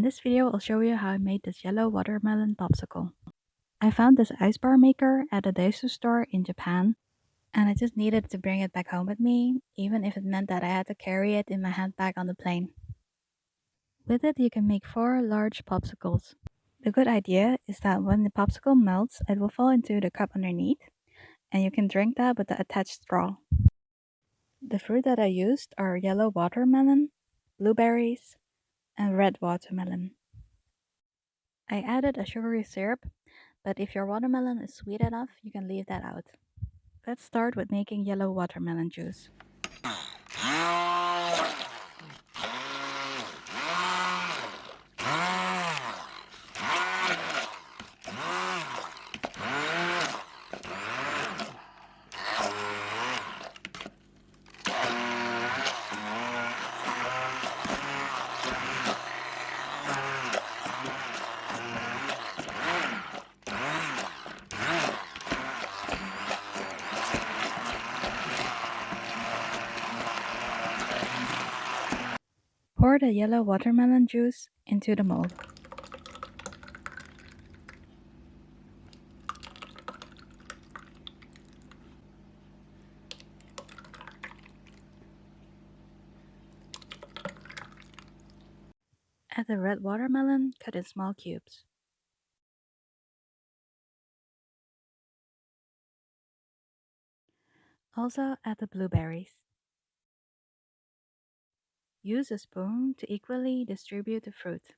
In this video, I'll show you how I made this yellow watermelon popsicle. I found this ice bar maker at a Daiso store in Japan, and I just needed to bring it back home with me, even if it meant that I had to carry it in my handbag on the plane. With it, you can make 4 large popsicles. The good idea is that when the popsicle melts, it will fall into the cup underneath, and you can drink that with the attached straw. The fruit that I used are yellow watermelon, blueberries, and red watermelon. I added a sugary syrup, but if your watermelon is sweet enough, you can leave that out. Let's start with making yellow watermelon juice. Pour the yellow watermelon juice into the mold. Add the red watermelon cut in small cubes. Also add the blueberries. Use a spoon to equally distribute the fruit.